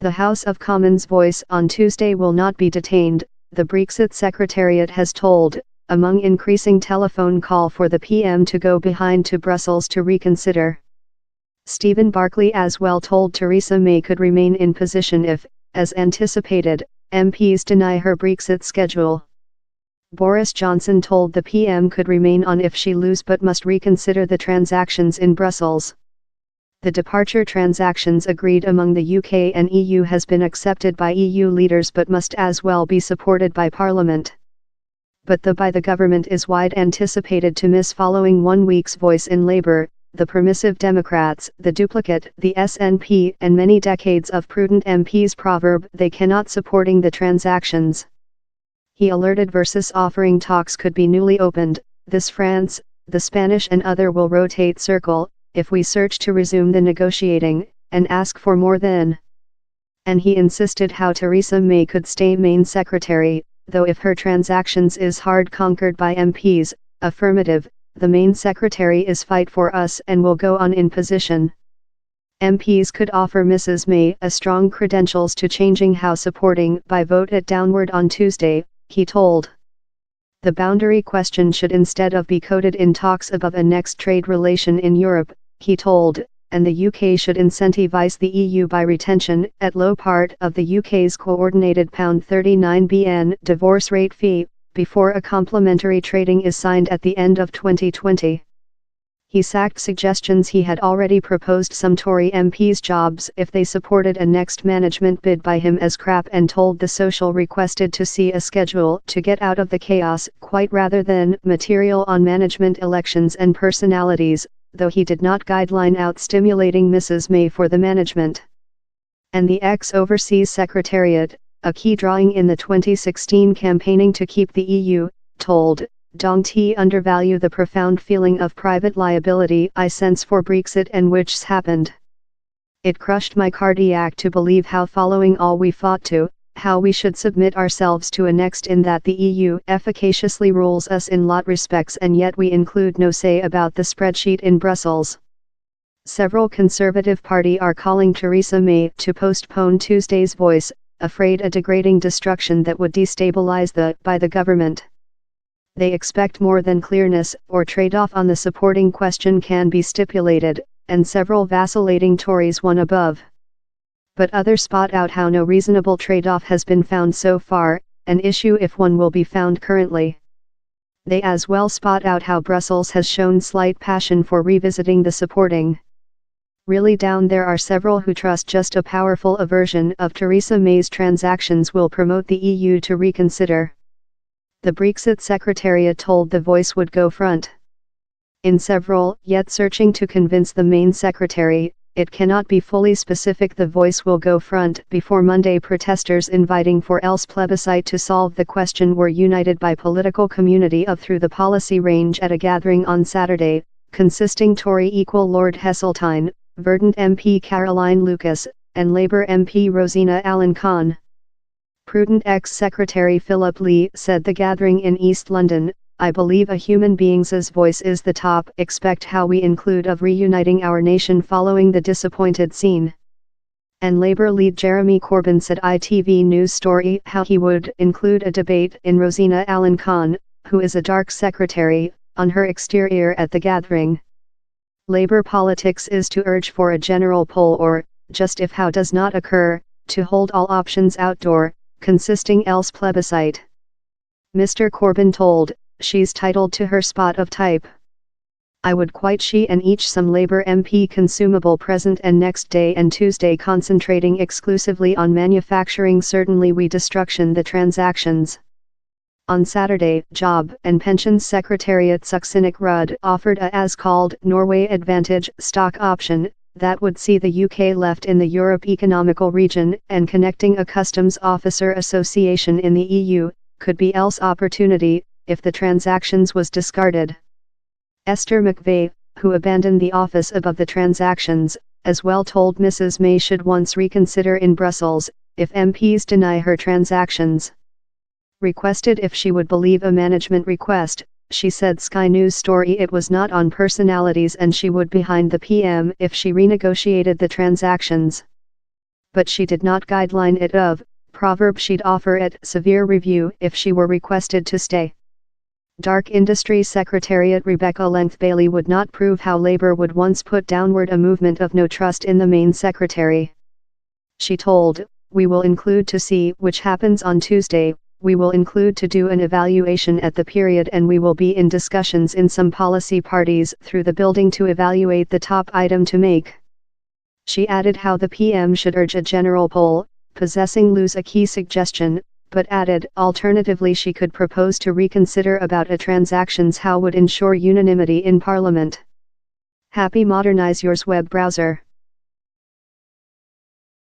The House of Commons voice on Tuesday will not be detained, the Brexit Secretariat has told, among increasing telephone call for the PM to go behind to Brussels to reconsider. Stephen Barclay as well told Theresa May could remain in position if, as anticipated, MPs deny her Brexit schedule. Boris Johnson told the PM could remain on if she lose but must reconsider the transactions in Brussels. The departure transactions agreed among the UK and EU has been accepted by EU leaders but must as well be supported by Parliament. But the by the government is wide anticipated to miss following 1 week's voice in Labour, the Progressive Democrats, the duplicate, the SNP and many decades of prudent MPs proverb they cannot supporting the transactions. He alerted versus offering talks could be newly opened, this France, the Spanish and other will rotate circle, if we search to resume the negotiating, and ask for more then. And he insisted how Theresa May could stay main secretary, though if her transactions is hard conquered by MPs, affirmative, the main secretary is fight for us and will go on in position. MPs could offer Mrs. May a strong credentials to changing how supporting by vote it downward on Tuesday, he told. The boundary question should instead of be coded in talks above a next trade relation in Europe, he told, and the UK should incentivize the EU by retention at low part of the UK's coordinated £39 billion divorce rate fee, before a complementary trading is signed at the end of 2020. He sacked suggestions he had already proposed some Tory MPs jobs if they supported a next management bid by him as crap and told the Social requested to see a schedule to get out of the chaos quite rather than material on management elections and personalities, though he did not guideline out stimulating Mrs. May for the management. And the ex-Overseas Secretariat, a key drawing in the 2016 campaigning to keep the EU, told, "Don't undervalue the profound feeling of private liability I sense for Brexit and which's happened. It crushed my cardiac to believe how following all we fought to, how we should submit ourselves to a next in that the EU efficaciously rules us in lot respects and yet we include no say about the spreadsheet in Brussels." Several Conservative Party are calling Theresa May to postpone Tuesday's voice, afraid a degrading destruction that would destabilize the government. They expect more than clearness or trade-off on the supporting question can be stipulated, and several vacillating Tories won above. But others spot out how no reasonable trade-off has been found so far, an issue if one will be found currently. They as well spot out how Brussels has shown slight passion for revisiting the supporting. Really down there are several who trust just a powerful aversion of Theresa May's transactions will promote the EU to reconsider. The Brexit Secretariat told The Voice would go front. In several, yet searching to convince the main secretary, it cannot be fully specific The Voice will go front before Monday protesters inviting for else plebiscite to solve the question were united by political community of through the policy range at a gathering on Saturday, consisting Tory equal Lord Heseltine, Verdant MP Caroline Lucas, and Labour MP Rosina Allen-Khan. Prudent ex-Secretary Philip Lee said the gathering in East London, "I believe a human being's voice is the top expect how we include of reuniting our nation following the disappointed scene." And Labour lead Jeremy Corbyn said ITV News story how he would include a debate in Rosina Allen-Khan, who is a dark secretary, on her exterior at the gathering. Labour politics is to urge for a general poll or, just if how does not occur, to hold all options outdoor, consisting else plebiscite. Mr. Corbyn told, "She's titled to her spot of type. I would quite she and each some Labour MP consumable present and next day and Tuesday concentrating exclusively on manufacturing certainly we destruction the transactions." On Saturday, Job and Pensions Secretariat Suxinic Rudd offered a as-called Norway Advantage stock option, that would see the UK left in the Europe Economical Region and connecting a customs officer association in the EU, could be else opportunity, if the transactions was discarded. Esther McVey, who abandoned the office above the transactions, as well told Mrs. May should once reconsider in Brussels, if MPs deny her transactions. Requested if she would believe a management request, she said Sky News story it was not on personalities and she would behind the PM if she renegotiated the transactions. but she did not guideline it of, proverb she'd offer it severe review if she were requested to stay. Dark Industries Secretariat Rebecca Length Bailey would not prove how Labour would once put downward a movement of no trust in the main secretary. She told, "We will include to see which happens on Tuesday, we will include to do an evaluation at the period, and we will be in discussions in some policy parties through the building to evaluate the top item to make." She added how the PM should urge a general poll, possessing lose a key suggestion, but added, alternatively she could propose to reconsider about a transactions how would ensure unanimity in Parliament. Happy modernize yours web browser.